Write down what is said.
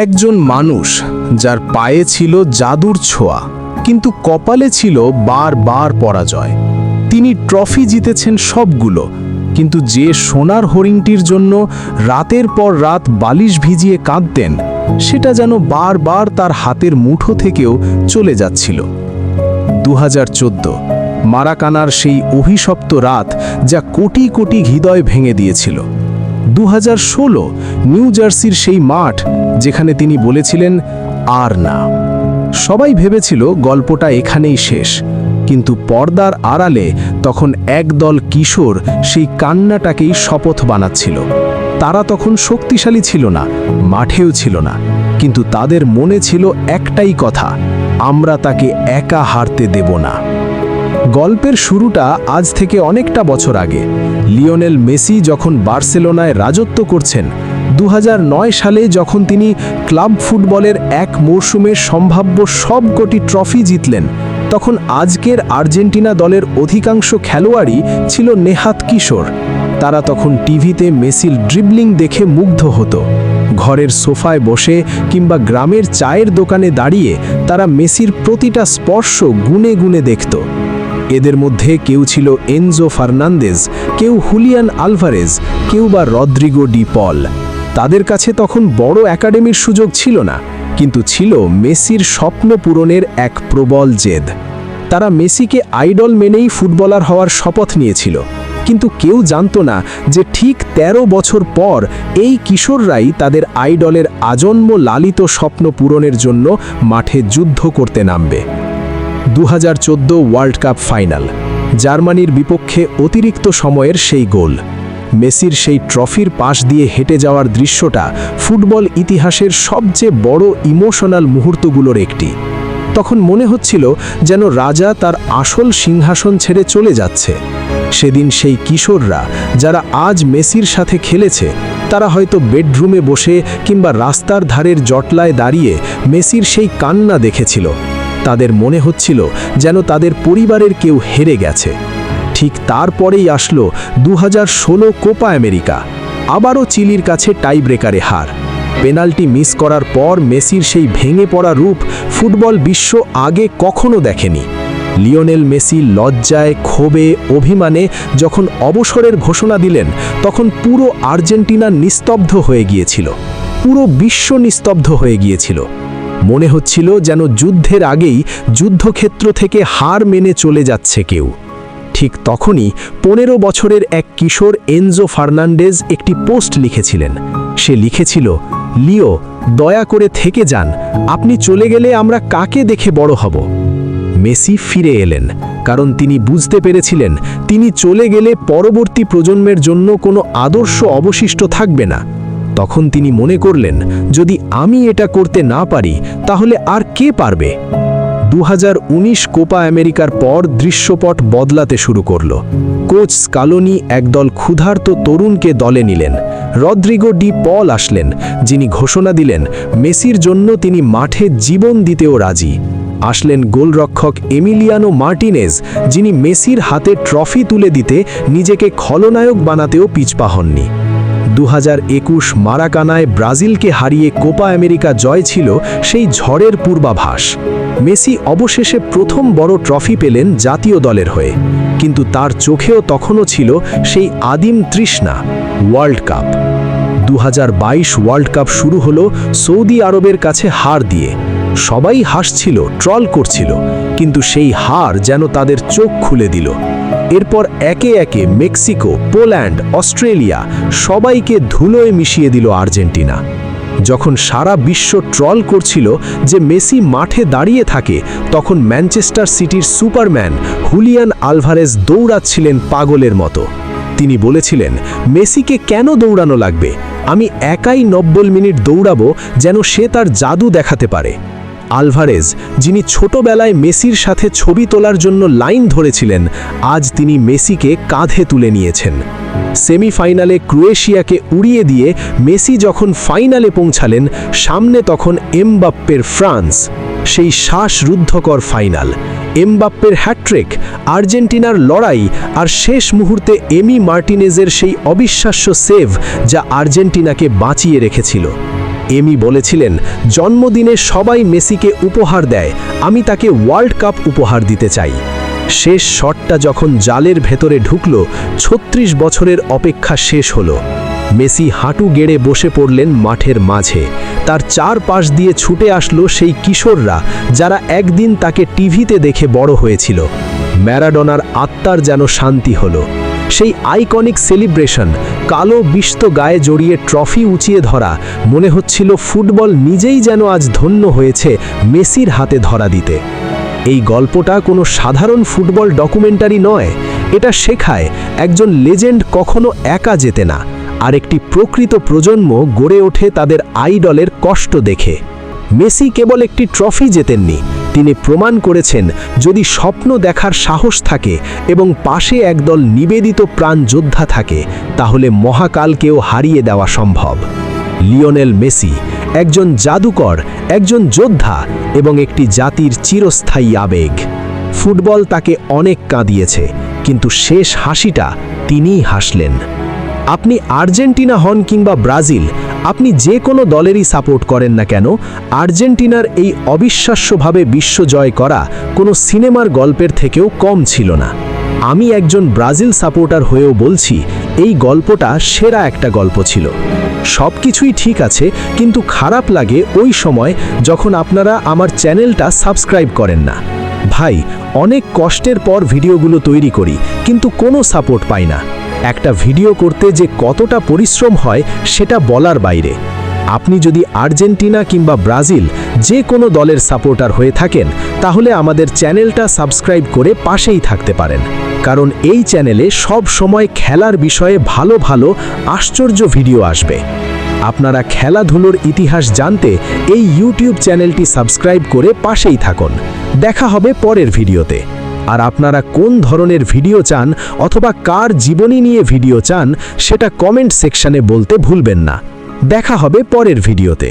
একজন মানুষ যার পায়ে ছিল জাদুর ছোঁয়া, কিন্তু কপালে ছিল বারবার পরাজয়। তিনি ট্রফি জিতেছেন সবগুলো, কিন্তু যে সোনার হরিণটির জন্য রাতের পর রাত বালিশ ভিজিয়ে কাঁদতেন, সেটা যেন বারবার তার হাতের মুঠো থেকেও চলে যাচ্ছিল। 2014 মারাকানার সেই অভিশপ্ত রাত, যা কোটি কোটি হৃদয় ভেঙে দিয়েছিল। 2016 নিউ জার্সির সেই মাঠ, যেখানে তিনি বলেছিলেন আর না। সবাই ভেবেছিল গল্পটা এখানেই শেষ, কিন্তু পর্দার আড়ালে তখন একদল কিশোর সেই কান্নাটাকেই শপথ বানাচ্ছিল। তারা তখন শক্তিশালী ছিল না, মাঠেও ছিল না, কিন্তু তাদের মনে ছিল একটাই কথা: আমরা তাকে একা হারতে দেব না। গল্পের শুরুটা আজ থেকে অনেকটা বছর আগে। লিওনেল মেসি যখন বার্সেলোনায় রাজত্ব করছেন, 2009 সালে যখন তিনি ক্লাব ফুটবলের এক মরশুমের সম্ভাব্য সবকটি ট্রফি জিতলেন, তখন আজকের আর্জেন্টিনা দলের অধিকাংশ খেলোয়াড়ই ছিল নেহাত কিশোর। তারা তখন টিভিতে মেসির ড্রিবলিং দেখে মুগ্ধ হতো। ঘরের সোফায় বসে কিংবা গ্রামের চায়ের দোকানে দাঁড়িয়ে তারা মেসির প্রতিটা স্পর্শ গুনে গুনে দেখত। এদের মধ্যে কেউ ছিল এনজো ফার্নান্দেজ, কেউ হুলিয়ান আলভারেজ, কেউ বা রদ্রিগো ডি পল। তাদের কাছে তখন বড় একাডেমির সুযোগ ছিল না, কিন্তু ছিল মেসির স্বপ্ন পূরণের এক প্রবল জেদ। তারা মেসিকে আইডল মেনেই ফুটবলার হওয়ার শপথ নিয়েছিল, কিন্তু কেউ জানত না যে ঠিক 13 বছর পর এই কিশোররাই তাদের আইডলের আজন্ম লালিত স্বপ্ন পূরণের জন্য মাঠে যুদ্ধ করতে নামবে। 2014 ওয়ার্ল্ড কাপ ফাইনাল, জার্মানির বিপক্ষে অতিরিক্ত সময়ের সেই গোল। মেসির সেই ট্রফির পাশ দিয়ে হেঁটে যাওয়ার দৃশ্যটা ফুটবল ইতিহাসের সবচেয়ে বড় ইমোশনাল মুহূর্তগুলোর একটি। তখন মনে হচ্ছিল যেন রাজা তার আসল সিংহাসন ছেড়ে চলে যাচ্ছে। সেদিন সেই কিশোররা যারা আজ মেসির সাথে খেলেছে, তারা হয়তো বেডরুমে বসে কিংবা রাস্তার ধারের জটলায় দাঁড়িয়ে মেসির সেই কান্না দেখেছিল। তাদের মনে হচ্ছিল যেন তাদের পরিবারের কেউ হেরে গেছে। ঠিক তারপরেই আসলো 2016 কোপা আমেরিকা। আবারও চিলির কাছে টাই ব্রেকারে হার। পেনাল্টি মিস করার পর মেসির সেই ভেঙে পড়া রূপ ফুটবল বিশ্ব আগে কখনো দেখেনি। লিওনেল মেসি লজ্জায়, ক্ষোভে, অভিমানে যখন অবসরের ঘোষণা দিলেন, তখন পুরো আর্জেন্টিনা নিস্তব্ধ হয়ে গিয়েছিল। পুরো বিশ্ব নিস্তব্ধ হয়ে গিয়েছিল। মনে হচ্ছিল যেন যুদ্ধের আগেই যুদ্ধক্ষেত্র থেকে হার মেনে চলে যাচ্ছে কেউ। ঠিক তখনই 15 বছরের এক কিশোর এনজো ফার্নান্ডেজ একটি পোস্ট লিখেছিলেন। সে লিখেছিল, লিও, দয়া করে থেকে যান, আপনি চলে গেলে আমরা কাকে দেখে বড় হব? মেসি ফিরে এলেন, কারণ তিনি বুঝতে পেরেছিলেন তিনি চলে গেলে পরবর্তী প্রজন্মের জন্য কোনো আদর্শ অবশিষ্ট থাকবে না। তখন তিনি মনে করলেন, যদি আমি এটা করতে না পারি, তাহলে আর কে পারবে? 2019 কোপা আমেরিকার পর দৃশ্যপট বদলাতে শুরু করল। কোচ স্কালোনি একদল ক্ষুধার্ত তরুণকে দলে নিলেন। রদ্রিগো ডি পল আসলেন, যিনি ঘোষণা দিলেন মেসির জন্য তিনি মাঠে জীবন দিতেও রাজি। আসলেন গোলরক্ষক এমিলিয়ানো মার্টিনেজ, যিনি মেসির হাতে ট্রফি তুলে দিতে নিজেকে খলনায়ক বানাতেও পিছপা হননি। 2021 মারাকানায় ব্রাজিলকে হারিয়ে কোপা আমেরিকা জয় ছিল সেই ঝড়ের পূর্বাভাস। মেসি অবশেষে প্রথম বড় ট্রফি পেলেন জাতীয় দলের হয়ে, কিন্তু তার চোখেও তখনও ছিল সেই আদিম তৃষ্ণা, ওয়ার্ল্ড কাপ। 2022 ওয়ার্ল্ড কাপ শুরু হলো সৌদি আরবের কাছে হার দিয়ে। সবাই হাসছিল, ট্রল করছিল, কিন্তু সেই হার যেন তাদের চোখ খুলে দিল। এরপর একে একে মেক্সিকো, পোল্যান্ড, অস্ট্রেলিয়া সবাইকে ধুলোয় মিশিয়ে দিল আর্জেন্টিনা। যখন সারা বিশ্ব ট্রল করছিল যে মেসি মাঠে দাঁড়িয়ে থাকে, তখন ম্যানচেস্টার সিটির সুপারম্যান হুলিয়ান আলভারেজ দৌড়াচ্ছিলেন পাগলের মতো। তিনি বলেছিলেন, মেসিকে কেন দৌড়ানো লাগবে? আমি একাই 90 মিনিট দৌড়াবো, যেন সে তার জাদু দেখাতে পারে। আলভারেজ, যিনি ছোটবেলায় মেসির সাথে ছবি তোলার জন্য লাইন ধরেছিলেন, আজ তিনি মেসিকে কাঁধে তুলে নিয়েছেন। সেমিফাইনালে ক্রোয়েশিয়াকে উড়িয়ে দিয়ে মেসি যখন ফাইনালে পৌঁছালেন, সামনে তখন এমবাপ্পের ফ্রান্স। সেই শ্বাসরুদ্ধকর ফাইনাল, এমবাপ্পের হ্যাট্রিক, আর্জেন্টিনার লড়াই, আর শেষ মুহূর্তে এমি মার্টিনেজের সেই অবিশ্বাস্য সেভ, যা আর্জেন্টিনাকে বাঁচিয়ে রেখেছিল। এমি বলেছিলেন, জন্মদিনে সবাই মেসিকে উপহার দেয়, আমি তাকে ওয়ার্ল্ড কাপ উপহার দিতে চাই। শেষ শটটা যখন জালের ভেতরে ঢুকল, ৩৬ বছরের অপেক্ষা শেষ হলো। মেসি হাঁটু গেড়ে বসে পড়লেন মাঠের মাঝে। তার চারপাশ দিয়ে ছুটে আসলো সেই কিশোররা যারা একদিন তাকে টিভিতে দেখে বড় হয়েছিল। ম্যারাডোনার আত্মার যেন শান্তি হলো। সেই আইকনিক সেলিব্রেশন, কালো বিস্ত গায়ে জড়িয়ে ট্রফি উঁচিয়ে ধরা, মনে হচ্ছিল ফুটবল নিজেই যেন আজ ধন্য হয়েছে মেসির হাতে ধরা দিতে। এই গল্পটা কোনো সাধারণ ফুটবল ডকুমেন্টারি নয়, এটা শেখায় একজন লেজেন্ড কখনো একা যেতে না, আর একটি প্রকৃত প্রজন্ম গড়ে ওঠে তাদের আইডলের কষ্ট দেখে। মেসি কেবল একটি ট্রফি জেতেননি, তিনি প্রমাণ করেছেন যদি স্বপ্ন দেখার সাহস থাকে এবং পাশে একদল নিবেদিত প্রাণ যোদ্ধা থাকে, তাহলে মহাকালকেও হারিয়ে দেওয়া সম্ভব। লিওনেল মেসি একজন জাদুকর, একজন যোদ্ধা এবং একটি জাতির চিরস্থায়ী আবেগ। ফুটবল তাকে অনেক কাঁদিয়েছে, কিন্তু শেষ হাসিটা তিনিই হাসলেন। আপনি আর্জেন্টিনা হন কিংবা ব্রাজিল, আপনি যে কোনো দলেরই সাপোর্ট করেন না কেন, আর্জেন্টিনার এই অবিশ্বাস্যভাবে বিশ্ব জয় করা কোনো সিনেমার গল্পের থেকেও কম ছিল না। আমি একজন ব্রাজিল সাপোর্টার হয়েও বলছি, এই গল্পটা সেরা একটা গল্প ছিল। সব কিছুই ঠিক আছে, কিন্তু খারাপ লাগে ওই সময় যখন আপনারা আমার চ্যানেলটা সাবস্ক্রাইব করেন না। ভাই, অনেক কষ্টের পর ভিডিওগুলো তৈরি করি, কিন্তু কোনো সাপোর্ট পাই না। একটা ভিডিও করতে যে কতটা পরিশ্রম হয় সেটা বলার বাইরে। আপনি যদি আর্জেন্টিনা কিংবা ব্রাজিল যে কোনো দলের সাপোর্টার হয়ে থাকেন, তাহলে আমাদের চ্যানেলটা সাবস্ক্রাইব করে পাশেই থাকতে পারেন, কারণ এই চ্যানেলে সব সময় খেলার বিষয়ে ভালো ভালো আশ্চর্য ভিডিও আসবে। আপনারা খেলাধুলোর ইতিহাস জানতে এই ইউটিউব চ্যানেলটি সাবস্ক্রাইব করে পাশেই থাকুন। দেখা হবে পরের ভিডিওতে। আর আপনারা কোন ধরনের ভিডিও চান অথবা কার জীবনী নিয়ে ভিডিও চান, সেটা কমেন্ট সেকশনে বলতে ভুলবেন না। দেখা হবে পরের ভিডিওতে।